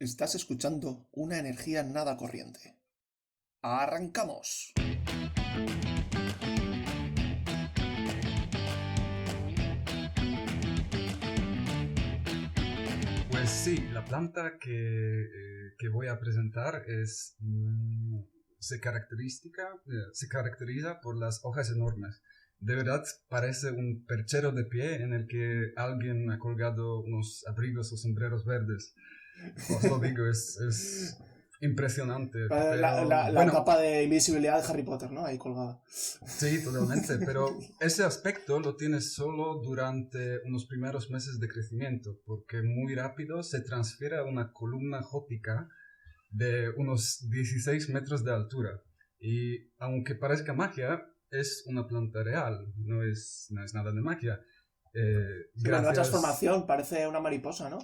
Estás escuchando una energía nada corriente. ¡Arrancamos! Pues sí, la planta que voy a presentar se caracteriza por las hojas enormes. De verdad parece un perchero de pie en el que alguien ha colgado unos abrigos o sombreros verdes. Os lo digo, es impresionante. La, Pero la- la bueno, capa de invisibilidad de Harry Potter, ¿no? Ahí colgada. sí, totalmente, pero ese aspecto lo tienes solo durante unos primeros meses de crecimiento, porque muy rápido se transfiere a una columna jótica de unos 16 metros de altura. Y aunque parezca magia, es una planta real, no es nada de magia. Sí, menuda Gracias. transformación, parece una mariposa, ¿no?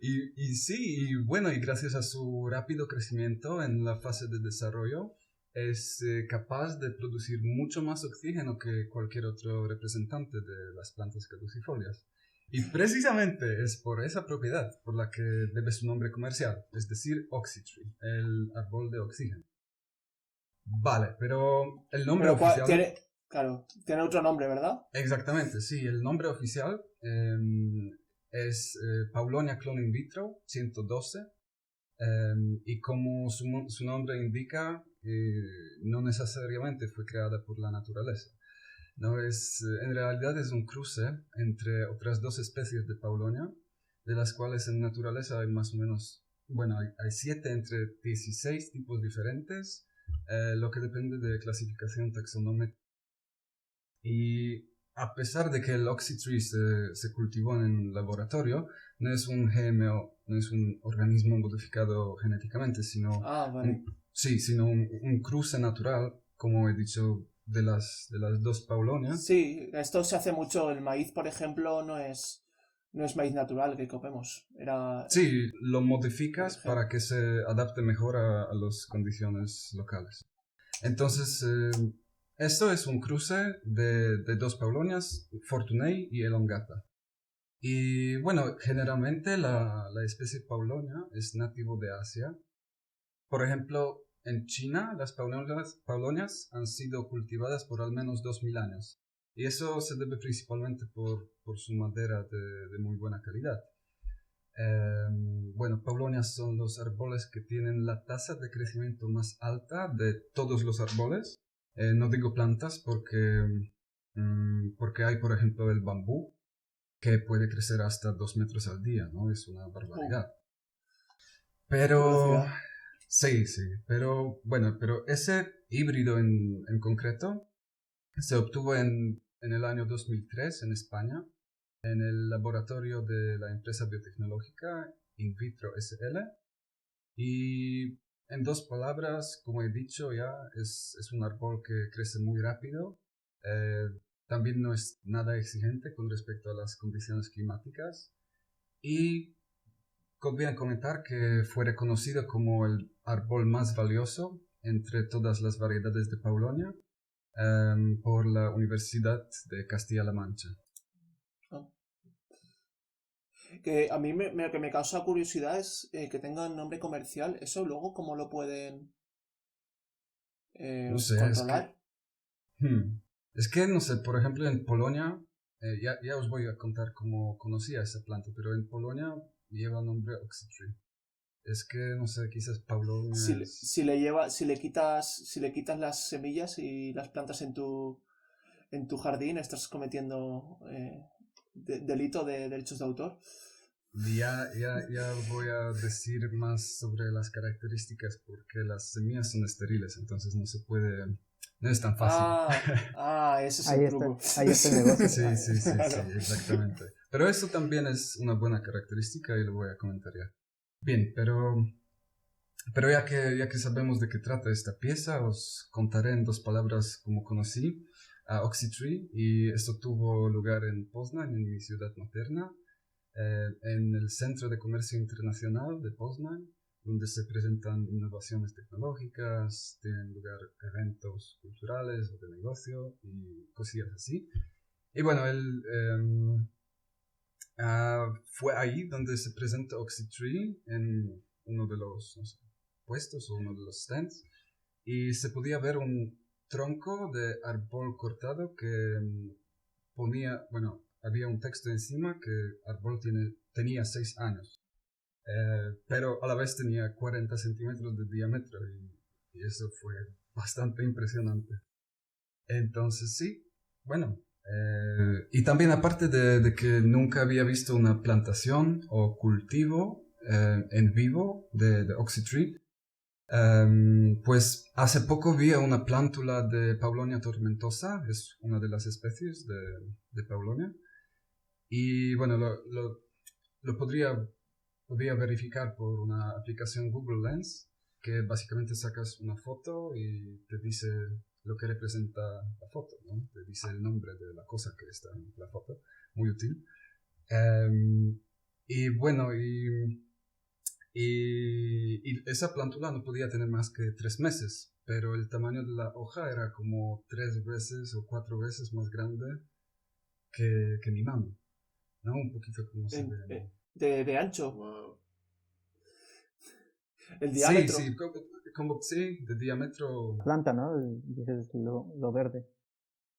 Y sí, y bueno, y gracias a su rápido crecimiento en la fase de desarrollo, es capaz de producir mucho más oxígeno que cualquier otro representante de las plantas caducifolias. Y precisamente es por esa propiedad por la que debe su nombre comercial, es decir, Oxytree, el árbol de oxígeno. Vale, pero el nombre Pero oficial. claro, tiene otro nombre, ¿verdad? Exactamente, sí, el nombre oficial es Paulonia clone in vitro 112. Y como su nombre indica, no necesariamente fue creada por la naturaleza. No en realidad es un cruce entre otras dos especies de Paulonia, de las cuales en naturaleza hay más o menos, bueno, hay 7 entre 16 tipos diferentes, lo que depende de clasificación taxonómica. Y a pesar de que el Oxytree se cultivó en un laboratorio, no es un GMO, no es un organismo modificado genéticamente, sino Ah, vale. un, sí, sino un cruce natural, como he dicho, de las dos Paulonias. Sí, esto se hace mucho. El maíz, por ejemplo, no es maíz natural que comemos. Era Sí, lo por modificas ejemplo. para que se adapte mejor a las condiciones locales. Entonces, esto es un cruce de dos Paulonias, Fortunei y Elongata. Y bueno, generalmente la especie Paulonia es nativo de Asia. Por ejemplo, en China las paulonias han sido cultivadas por al menos 2000 años. Y eso se debe principalmente por su madera de muy buena calidad. Bueno, paulonias son los árboles que tienen la tasa de crecimiento más alta de todos los árboles. No digo plantas porque hay, por ejemplo, el bambú, que puede crecer hasta 2 metros al día, ¿no? Es una Uh, barbaridad. ¡Qué Pero, velocidad! sí, sí, pero bueno, pero ese híbrido en concreto se obtuvo en el año 2003 en España, en el laboratorio de la empresa biotecnológica In Vitro SL. Y en dos palabras, como he dicho ya, es un árbol que crece muy rápido. eh, También no es nada exigente con respecto a las condiciones climáticas. Y conviene comentar que fue reconocido como el árbol más valioso entre todas las variedades de Paulonia por la Universidad de Castilla-La Mancha. ¿No? Que a mí lo que me causa curiosidad es que tenga nombre comercial. ¿Eso luego cómo lo pueden No sé, controlar? hmm, no sé, por ejemplo en Polonia, ya os voy a contar cómo conocí a esa planta, pero en Polonia lleva el nombre Oxytree. Es que, no sé, quizás Si, Paulonia le- es. si le lleva, si le quitas las semillas y las plantas en tu jardín, estás cometiendo delito de derechos de autor. Ya voy a decir más sobre las características porque las semillas son estériles, entonces no es tan fácil. Ese es el Ahí está, truco. ahí está el negocio. Sí, sí, sí, sí, Claro. exactamente. Pero eso también es una buena característica y lo voy a comentar ya. Bien, pero ya que sabemos de qué trata esta pieza, os contaré en dos palabras cómo conocí a Oxytree, y esto tuvo lugar en Poznań, en mi ciudad materna, en el Centro de Comercio Internacional de Poznań, donde se presentan innovaciones tecnológicas, tienen lugar eventos culturales o de negocio y cosillas así. Y bueno, Fue ahí donde se presentó Oxytree en uno de los, no sé, puestos o uno de los stands, y se podía ver un tronco de árbol cortado que ponía, bueno, había un texto encima que árbol tenía 6 años, pero a la vez tenía 40 centímetros de diámetro y eso fue bastante impresionante. Entonces sí, bueno, y también aparte de que nunca había visto una plantación o cultivo en vivo de Oxytree, pues hace poco vi una plántula de Paulonia tomentosa, es una de las especies de Paulonia, y bueno, lo podría verificar por una aplicación Google Lens, que básicamente sacas una foto y te dice lo que representa la foto, ¿no? Te dice el nombre de la cosa que está en la foto, muy útil. Y bueno, y esa plántula no podía tener más que 3 meses, pero el tamaño de la hoja era como 3 veces o 4 veces más grande que mi mano, ¿no? Un poquito como se ve. De ancho. Wow. El Sí, diámetro. sí, sí, de diámetro. Planta, ¿no? Dices lo verde,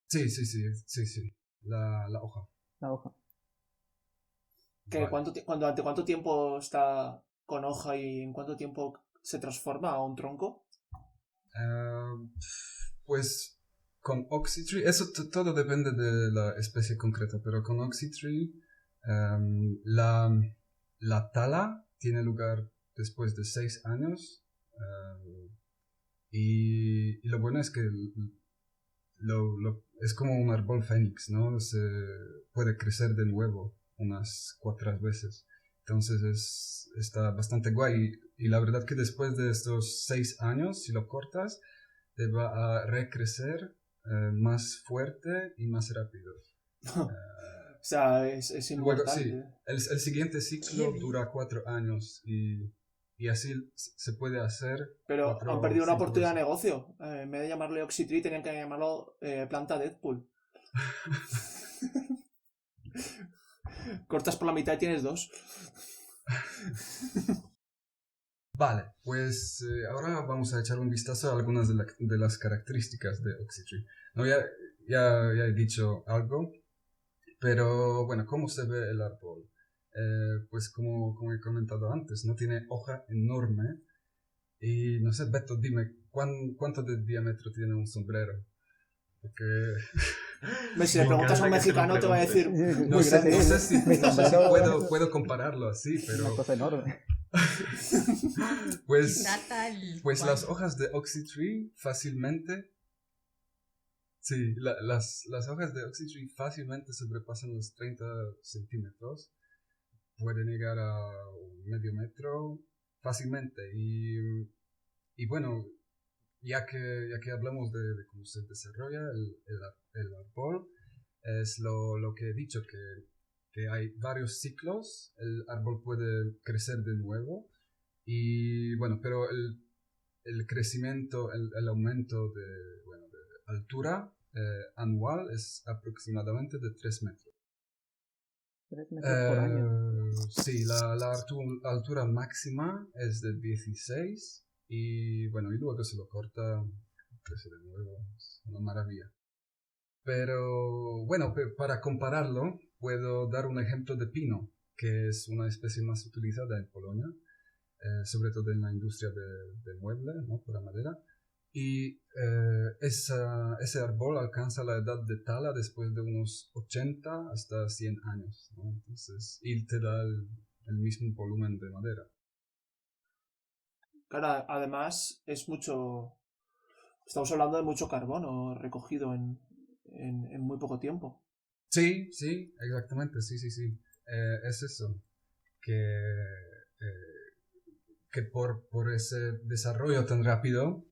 Sí, sí, sí, sí, sí, la hoja. la hoja. Que Vale. ¿Durante cuánto tiempo está con hoja y en cuánto tiempo se transforma a un tronco? Pues con Oxytree, eso todo depende de la especie concreta, pero con Oxytree la tala tiene lugar después de 6 años y lo bueno es que es como un árbol fénix, ¿no? Se puede crecer de nuevo unas 4 veces. Entonces está bastante guay. Y la verdad que después de estos 6 años, si lo cortas, te va a recrecer más fuerte y más rápido. O sea, es Luego, inmortal. sí, el siguiente ciclo dura 4 años y así se puede hacer. Pero 4 han o perdido una 5 oportunidad de veces. negocio. En vez de llamarle Oxytree, tenían que llamarlo planta Deadpool. Cortas por la mitad y tienes 2. Vale, pues ahora vamos a echar un vistazo a algunas de las características de Oxytree. No, ya he dicho algo, pero bueno, ¿cómo se ve el árbol? Pues como he comentado antes, no tiene hoja enorme y no sé, Beto, dime, ¿cuánto de diámetro tiene un sombrero? Porque Si le Me preguntas a un encanta que se lo mexicano te va a decir... preguntes. no sé si Mi sombrero puedo compararlo así, es pero una cosa enorme. pues, Data el pues las cual. hojas de Oxytree fácilmente, sí, las hojas de Oxytree fácilmente sobrepasan los 30 centímetros, pueden llegar a medio metro fácilmente y bueno, ya que hablamos de cómo se desarrolla el árbol, es lo que he dicho, que hay varios ciclos, el árbol puede crecer de nuevo y bueno, pero el crecimiento, el aumento de altura anual es aproximadamente de 3 metros. 3 metros por año. Sí, la altura máxima es de 16 y bueno, y luego se lo corta, crece de nuevo, es una maravilla. Pero bueno, para compararlo, puedo dar un ejemplo de pino, que es una especie más utilizada en Polonia, sobre todo en la industria de mueble, ¿no? Para madera. Y ese árbol alcanza la edad de tala después de unos 80 hasta 100 años, ¿no? Entonces, y te da el mismo volumen de madera. Claro, además es mucho... Estamos hablando de mucho carbono recogido en muy poco tiempo. Sí, sí, exactamente, sí, sí, sí. Es eso, que por ese desarrollo tan rápido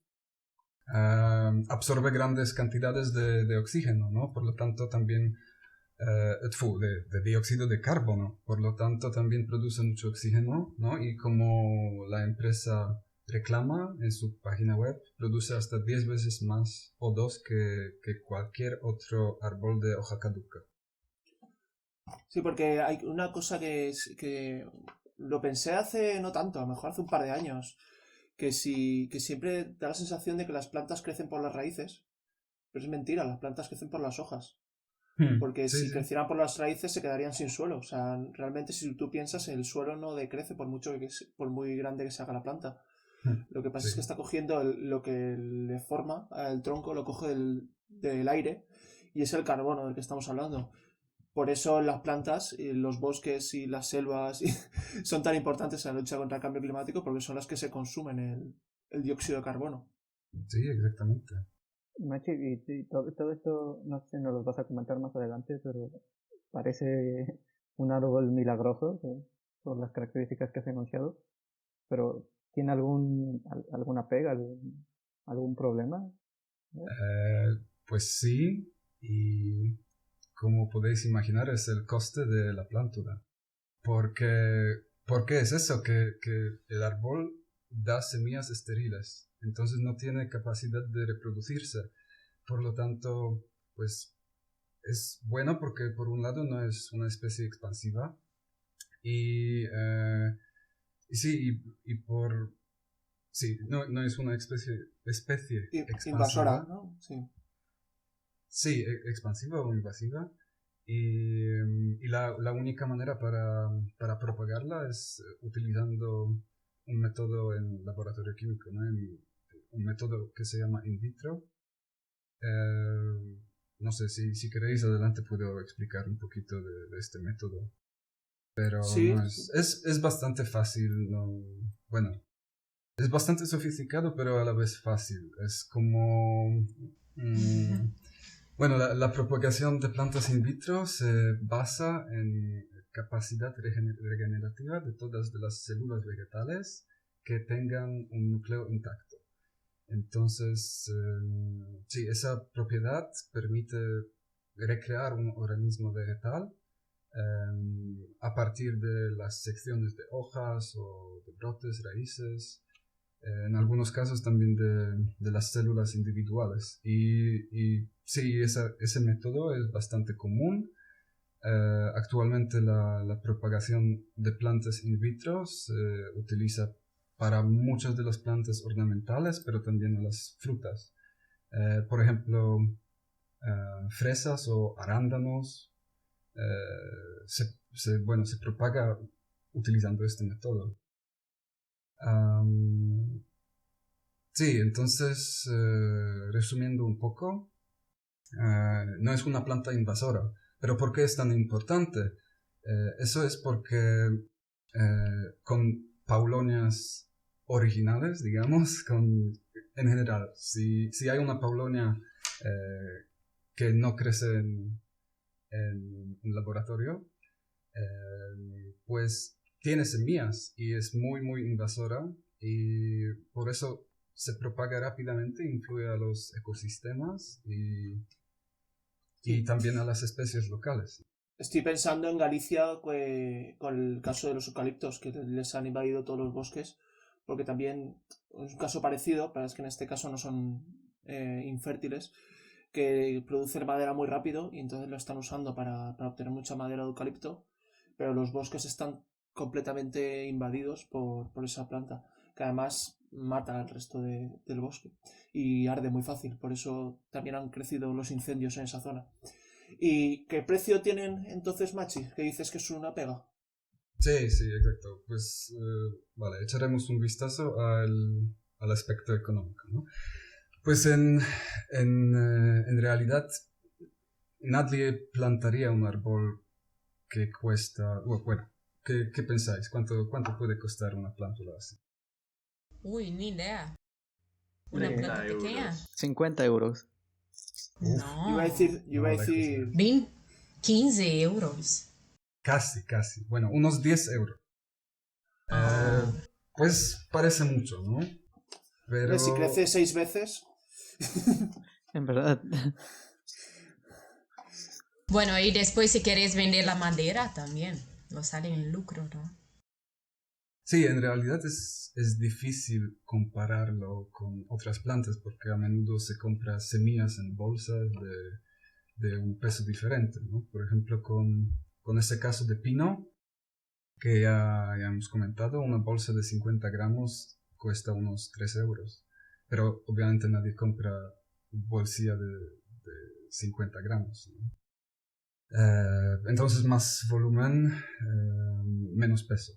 absorbe grandes cantidades de oxígeno, ¿no? Por lo tanto también de dióxido de carbono, por lo tanto también produce mucho oxígeno, ¿no? Y como la empresa reclama en su página web, produce hasta 10 veces más O2 que cualquier otro árbol de hoja caduca. Sí, porque hay una cosa que lo pensé hace no tanto, a lo mejor hace un par de años, que siempre da la sensación de que las plantas crecen por las raíces, pero es mentira, las plantas crecen por las hojas. Porque Sí, si sí. crecieran por las raíces se quedarían sin suelo. O sea, realmente si tú piensas, el suelo no decrece por mucho por muy grande que se haga la planta. Lo que pasa Sí. es que está cogiendo lo que le forma el tronco, lo coge del aire y es el carbono del que estamos hablando. Por eso las plantas, y los bosques y las selvas son tan importantes en la lucha contra el cambio climático porque son las que se consumen el dióxido de carbono. Sí, exactamente. Machi, y todo esto, no sé si nos lo vas a comentar más adelante, pero parece un árbol milagroso por las características que has enunciado, pero ¿tiene alguna pega, algún problema? ¿No? Pues sí, y como podéis imaginar es el coste de la plántura. Porque es eso, que el árbol da semillas estériles, entonces no tiene capacidad de reproducirse. Por lo tanto, pues es bueno porque por un lado no es una especie expansiva y sí, y por... Sí, no es una especie Invasora, expansiva. ¿no? Sí. Sí, expansiva o invasiva. Y la única manera para propagarla es utilizando un método en laboratorio químico, ¿no? Un método que se llama in vitro. No sé, si queréis adelante puedo explicar un poquito de este método. Pero Sí, no es bastante fácil, ¿no? Bueno, es bastante sofisticado, pero a la vez fácil. Es como... Bueno, la propagación de plantas in vitro se basa en capacidad regenerativa de todas las células vegetales que tengan un núcleo intacto. Entonces, sí, esa propiedad permite recrear un organismo vegetal a partir de las secciones de hojas o de brotes, raíces, en algunos casos también de las células individuales. Y sí, ese método es bastante común. Actualmente la propagación de plantas in vitro se utiliza para muchas de las plantas ornamentales, pero también las frutas. Por ejemplo, fresas o arándanos bueno, se propaga utilizando este método. Sí, entonces, resumiendo un poco, no es una planta invasora. ¿Pero por qué es tan importante? Eso es porque con paulonias originales, digamos, en general, si hay una paulonia que no crece en un laboratorio, pues tiene semillas y es muy, muy invasora y por eso se propaga rápidamente, influye a los ecosistemas y sí. también a las especies locales. Estoy pensando en Galicia con el caso de los eucaliptos, que les han invadido todos los bosques, porque también es un caso parecido, pero es que en este caso no son infértiles, que producen madera muy rápido y entonces lo están usando para obtener mucha madera de eucalipto, pero los bosques están completamente invadidos por esa planta, que además mata al resto del bosque y arde muy fácil, por eso también han crecido los incendios en esa zona. ¿Y qué precio tienen entonces, Machi? Que dices que es una pega. Sí, sí, exacto. Pues vale, echaremos un vistazo al aspecto económico, ¿no? Pues en realidad nadie plantaría un árbol que cuesta... Bueno, ¿qué pensáis? ¿Cuánto puede costar una plántula así? Uy, ni idea. Una De 30 planta pequeña. 50 euros. Uf, No. Yo iba a no, lejos, decir, lejos. 20, 15 euros. Casi. Bueno, unos 10 euros. Ah. Eh, pues parece mucho, ¿no? hombre, si Pero crece 6 veces, En verdad. Bueno, y después si quieres vender la madera también. Lo sale en lucro, ¿no? sí, en realidad es difícil compararlo con otras plantas porque a menudo se compra semillas en bolsas de un peso diferente, ¿no? Por ejemplo, con con ese caso de pino, que ya hemos comentado, una bolsa de 50 gramos cuesta unos 3 euros. Pero obviamente nadie compra bolsilla de 50 gramos, ¿no? Entonces más volumen, menos peso.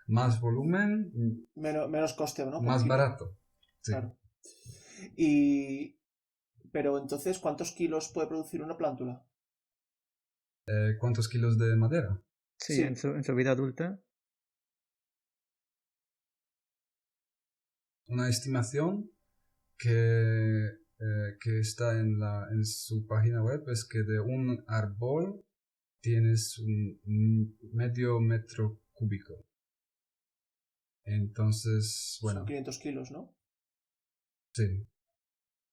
Más volumen, Menos coste, ¿no? Por más kilo. barato. Sí. Claro. Pero entonces, ¿cuántos kilos puede producir una plántula? ¿Cuántos kilos de madera? Sí, Sí. en su vida adulta. Una estimación que está en su página web es que de un árbol tienes un medio metro cúbico. Entonces, Son bueno, 500 kilos, ¿no? sí.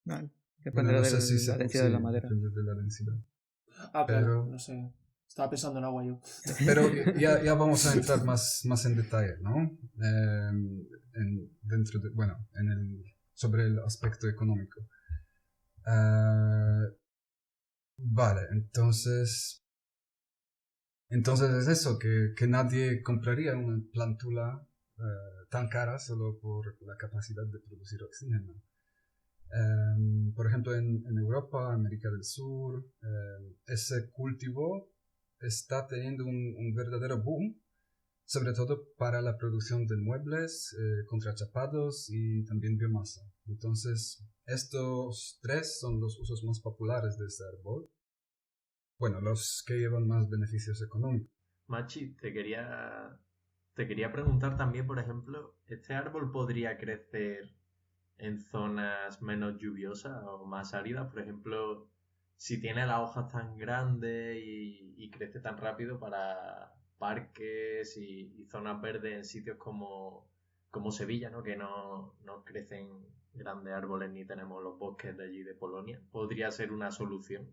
No, Bueno, dependerá no de sé si la densidad de la madera. depende de la densidad. Ah, claro, Pero, no sé. Estaba pensando en agua yo. pero ya vamos a entrar más en detalle, ¿no? Sobre el aspecto económico. Vale, entonces es eso, que nadie compraría una plántula tan cara solo por la capacidad de producir oxígeno. Por ejemplo, en Europa, América del Sur, ese cultivo está teniendo un verdadero boom, sobre todo para la producción de muebles, contrachapados y también biomasa. Entonces, estos tres son los usos más populares de este árbol. Bueno, los que llevan más beneficios económicos. Machi, te quería preguntar también, por ejemplo, ¿este árbol podría crecer en zonas menos lluviosas o más áridas? Por ejemplo, si tiene las hojas tan grandes y crece tan rápido para parques y zonas verdes en sitios como Sevilla, ¿no? Que no crecen grandes árboles ni tenemos los bosques de allí de Polonia. ¿Podría ser una solución?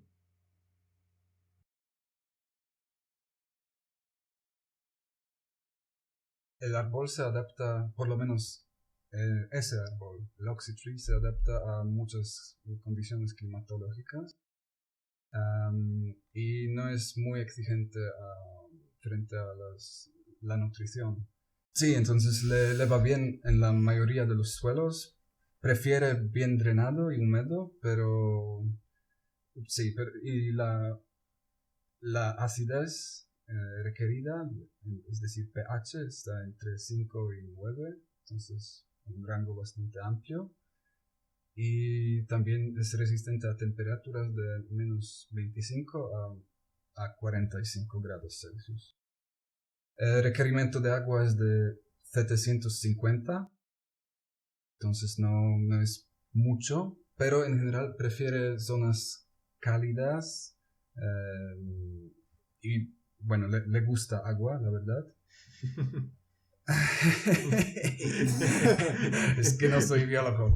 El árbol se adapta, por lo menos ese árbol, el Oxy Tree, se adapta a muchas condiciones climatológicas y no es muy exigente frente a la nutrición. Sí, entonces le va bien en la mayoría de los suelos. Prefiere bien drenado y húmedo, pero sí, y la acidez requerida, es decir, pH, está entre 5 y 9, entonces un rango bastante amplio. Y también es resistente a temperaturas de menos 25 a 45 grados Celsius. El requerimiento de agua es de 750, entonces no es mucho, pero en general prefiere zonas cálidas y bueno, le gusta agua, la verdad. Es que no soy biólogo.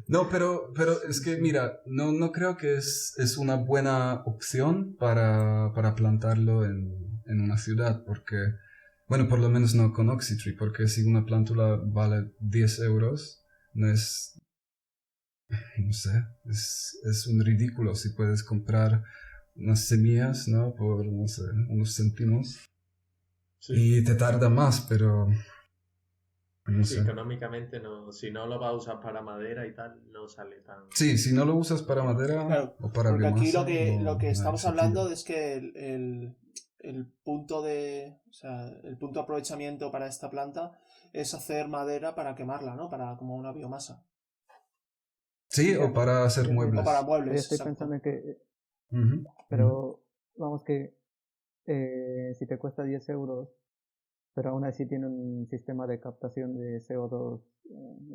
No, pero es que mira, no creo que es una buena opción para plantarlo en una ciudad, porque, bueno, por lo menos no con Oxytree, porque si una plántula vale 10 euros, no sé, es un ridículo si puedes comprar unas semillas, ¿no? Por, no sé, unos céntimos. Sí. Y te tarda más, pero no Sí, sé. económicamente no, si no lo vas a usar para madera y tal, no sale tan... Sí, si no lo usas para madera Claro, o para porque aquí biomasa, lo que no hay estamos sentido. hablando es que el punto o sea, el punto de aprovechamiento para esta planta es hacer madera para quemarla, ¿no? Para como una biomasa. Sí, Ya, o para hacer ya, muebles. O para Yo muebles, estoy exacto. pensando en que, Ujú, pero vamos que si te cuesta 10 euros, pero aún así tiene un sistema de captación de CO2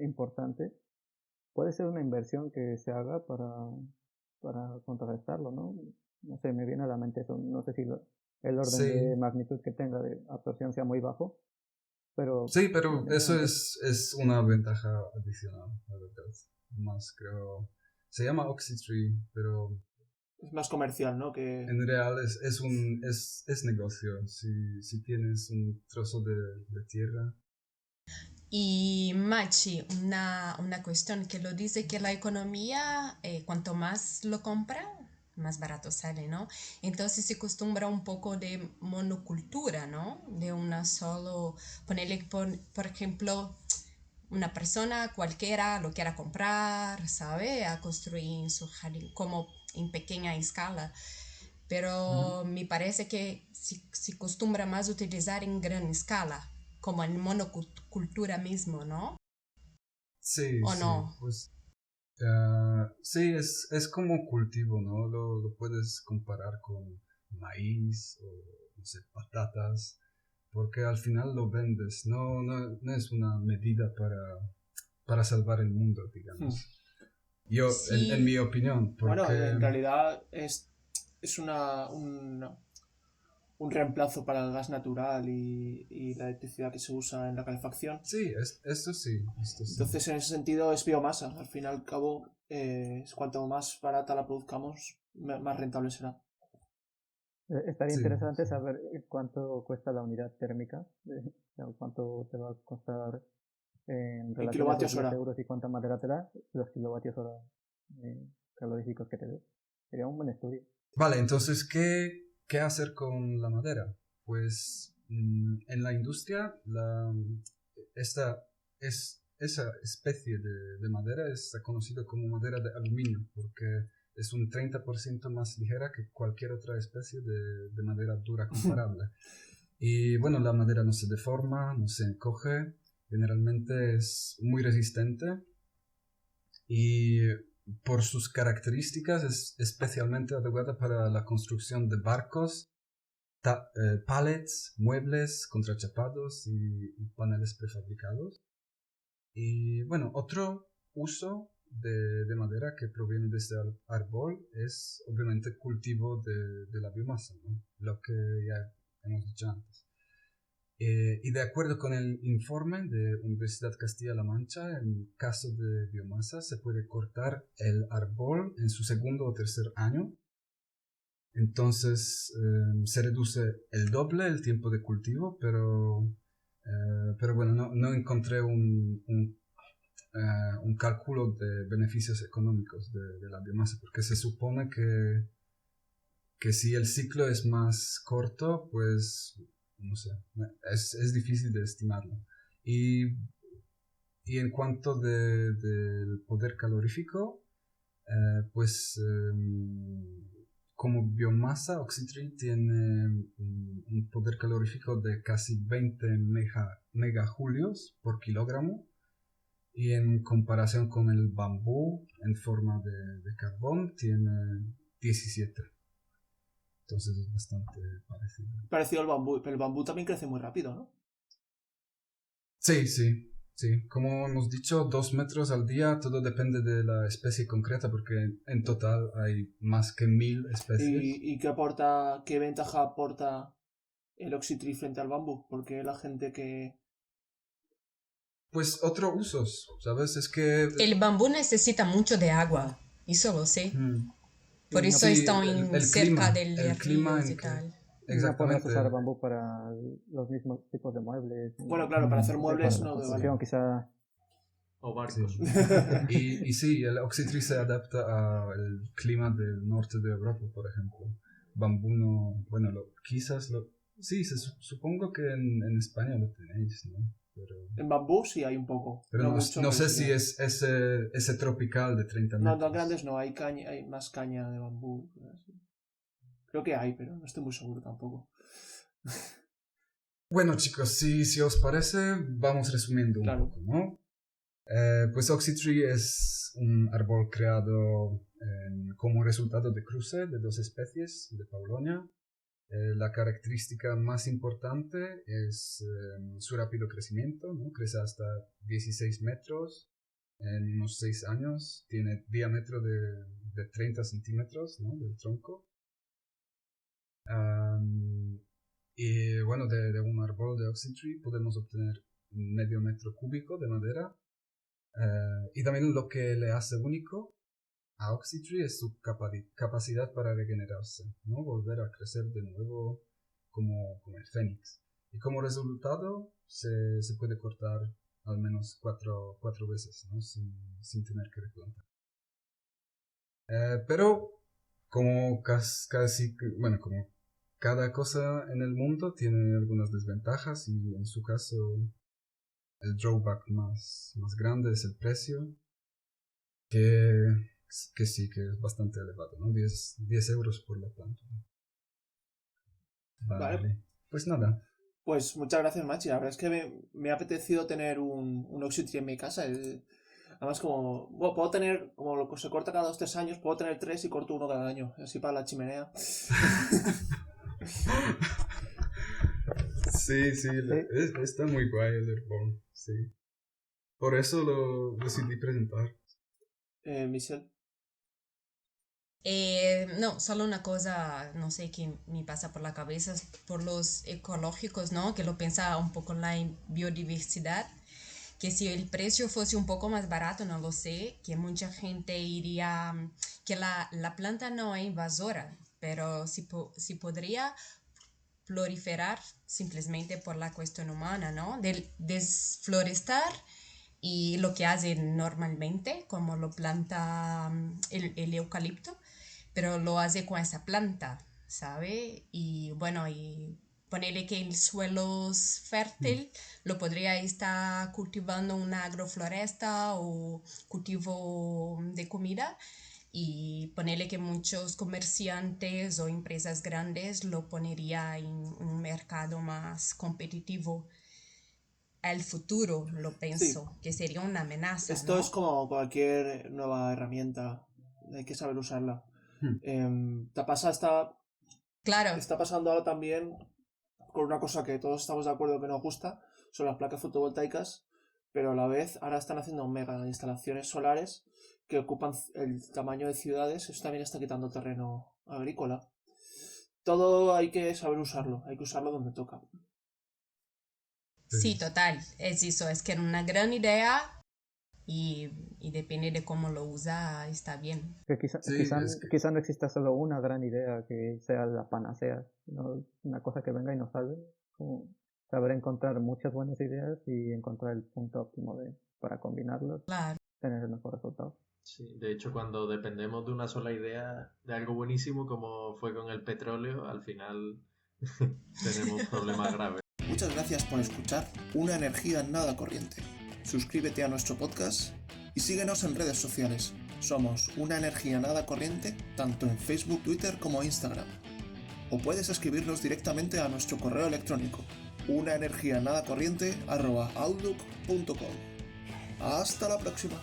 importante, puede ser una inversión que se haga para contrarrestarlo, ¿no? No sé, me viene a la mente eso, no sé si el orden de Sí, magnitud que tenga de absorción sea muy bajo, pero sí, pero eso es, es una ventaja adicional, la verdad. Más creo. Se llama Oxytree, pero Es más comercial, ¿no? Que... en real es negocio. Si tienes un trozo de tierra. Y Machi, una cuestión que lo dice que la economía, cuanto más lo compra, más barato sale, ¿no? Entonces se acostumbra un poco de monocultura, ¿no? De una solo, ponerle, por ejemplo, una persona cualquiera lo quiera comprar, ¿sabe? A construir en su jardín, como en pequeña escala. Ujú. Pero me parece que se acostumbra más a utilizar en gran escala, como en monocultura mismo, ¿no? Sí, ¿O sí, no? pues sí, es como cultivo, ¿no? Lo puedes comparar con maíz o, no sé, patatas, porque al final lo vendes, no es una medida para salvar el mundo, Hmm. digamos. Yo, en mi Sí, opinión, Bueno, porque en realidad es un reemplazo para el gas natural y la electricidad que se usa en la calefacción. sí, esto sí, esto sí. Entonces, en ese sentido, es biomasa. Al fin y al cabo, cuanto más barata la produzcamos, más rentable será. Estaría Sí, interesante sí. saber cuánto cuesta la unidad térmica, o sea, cuánto te va a costar en En relación a esos kilovatios 10 hora. euros y cuánta madera te da, los kilovatios hora caloríficos que te dé. Sería un buen estudio. Vale, entonces, ¿qué hacer con la madera? Pues en la industria, esta, esa especie de madera es conocida como madera de aluminio, porque es un 30% más ligera que cualquier otra especie de madera dura comparable. Y bueno, la madera no se deforma, no se encoge, generalmente es muy resistente y por sus características es especialmente adecuada para la construcción de barcos, pallets, muebles contrachapados y paneles prefabricados. Y bueno, otro uso de madera que proviene de este árbol es obviamente cultivo de la biomasa, ¿no? Lo que ya hemos dicho antes. Y de acuerdo con el informe de Universidad Castilla-La Mancha, en caso de biomasa se puede cortar el árbol en su segundo o tercer año. Entonces se reduce el doble el tiempo de cultivo, pero bueno, no encontré un cálculo de beneficios económicos de la biomasa, porque se supone que si el ciclo es más corto, pues no sé, es difícil de estimarlo. Y, y en cuanto del poder calorífico, pues como biomasa, Oxytree tiene un poder calorífico de casi 20 megajulios por kilogramo. Y en comparación con el bambú en forma de carbón, tiene 17. Entonces es bastante parecido. Parecido al bambú, pero el bambú también crece muy rápido, ¿no? Sí, sí, sí. Como hemos dicho, 2 metros al día, todo depende de la especie concreta, porque en total hay más que 1000 especies. ¿Y qué ventaja aporta el Oxytree frente al bambú? Porque la gente que... Pues otros usos, ¿sabes? Es que... el bambú necesita mucho de Ah, agua, eso lo sé. mm, Por Y no, eso sí, están cerca de el clima ríos y en que... tal. no podrás Exactamente. usar bambú para los mismos tipos de muebles, bueno, claro, para hacer no sé, para muebles la no Sí, vale. construcción quizá. O sí. barcos. Y sí, el Oxytree se adapta al clima del norte de Europa, por ejemplo. Bambú no, bueno, quizás lo... Sí, supongo que en España lo tenéis, ¿no? En bambú sí hay un poco. Pero No no, mucho, no pero sé sí que si hay. es ese tropical de 30 No, tan grandes metros. no, hay caña, hay más caña de bambú. Creo que hay, pero no estoy muy seguro tampoco. Bueno, chicos, si os parece, vamos resumiendo un Claro. poco, ¿no? Pues Oxytree es un árbol creado como resultado de cruce de dos especies de Paulonia. La característica más importante es su rápido crecimiento, ¿no? Crece hasta 16 metros en unos 6 años, tiene diámetro de 30 centímetros, ¿no? Del tronco. Y bueno, de un árbol de Oxytree podemos obtener medio metro cúbico de madera. Y también lo que le hace único a Oxytree es su capacidad para regenerarse, ¿no? Volver a crecer de nuevo como el fénix. Y como resultado se puede cortar al menos cuatro veces, ¿no? sin tener que replantar. Pero como como cada cosa en el mundo tiene algunas desventajas, y en su caso el drawback más grande es el precio, que sí, que es bastante elevado, ¿no? 10 euros por la planta. Vale. Pues nada. Pues muchas gracias, Machi. La verdad es que me ha apetecido tener un Oxy Tree en mi casa. Además, puedo tener, como lo que se corta cada 2-3 años, puedo tener 3 y corto uno cada año. Así para la chimenea. Sí, está muy guay el Airborne, sí. Por eso lo decidí presentar. Michelle. No, solo una cosa, no sé, qué me pasa por la cabeza, por los ecológicos, ¿no? Que lo piensa un poco en la biodiversidad, que si el precio fuese un poco más barato, no lo sé, que mucha gente iría, que la planta no es invasora, pero si podría proliferar simplemente por la cuestión humana, ¿no? De desflorestar. Y lo que hace normalmente, como lo planta el eucalipto, pero lo hace con esa planta, ¿sabe? Y bueno, y ponerle que el suelo es fértil, lo podría estar cultivando una agrofloresta o cultivo de comida, y ponerle que muchos comerciantes o empresas grandes lo pondría en un mercado más competitivo. Al futuro, lo pienso, Sí. que sería una amenaza, Esto ¿no? es como cualquier nueva herramienta. Hay que saber usarla. Claro, Está pasando ahora también con una cosa que todos estamos de acuerdo que nos gusta, son las placas fotovoltaicas, pero a la vez ahora están haciendo mega instalaciones solares que ocupan el tamaño de ciudades. Eso también está quitando terreno agrícola. Todo hay que saber usarlo, hay que usarlo donde toca. sí, total, es eso, es que era una gran idea y depende de cómo lo usa, está bien. Que quizá no exista solo una gran idea que sea la panacea, sino una cosa que venga y nos salve. Como saber encontrar muchas buenas ideas y encontrar el punto óptimo para combinarlos, Claro. tener el mejor resultado. Sí, de hecho, cuando dependemos de una sola idea, de algo buenísimo como fue con el petróleo, al final tenemos problemas graves. Muchas gracias por escuchar Una Energía Nada Corriente. Suscríbete a nuestro podcast y síguenos en redes sociales. Somos Una Energía Nada Corriente tanto en Facebook, Twitter como Instagram. O puedes escribirnos directamente a nuestro correo electrónico unaenergianadacorriente@outlook.com. Hasta la próxima.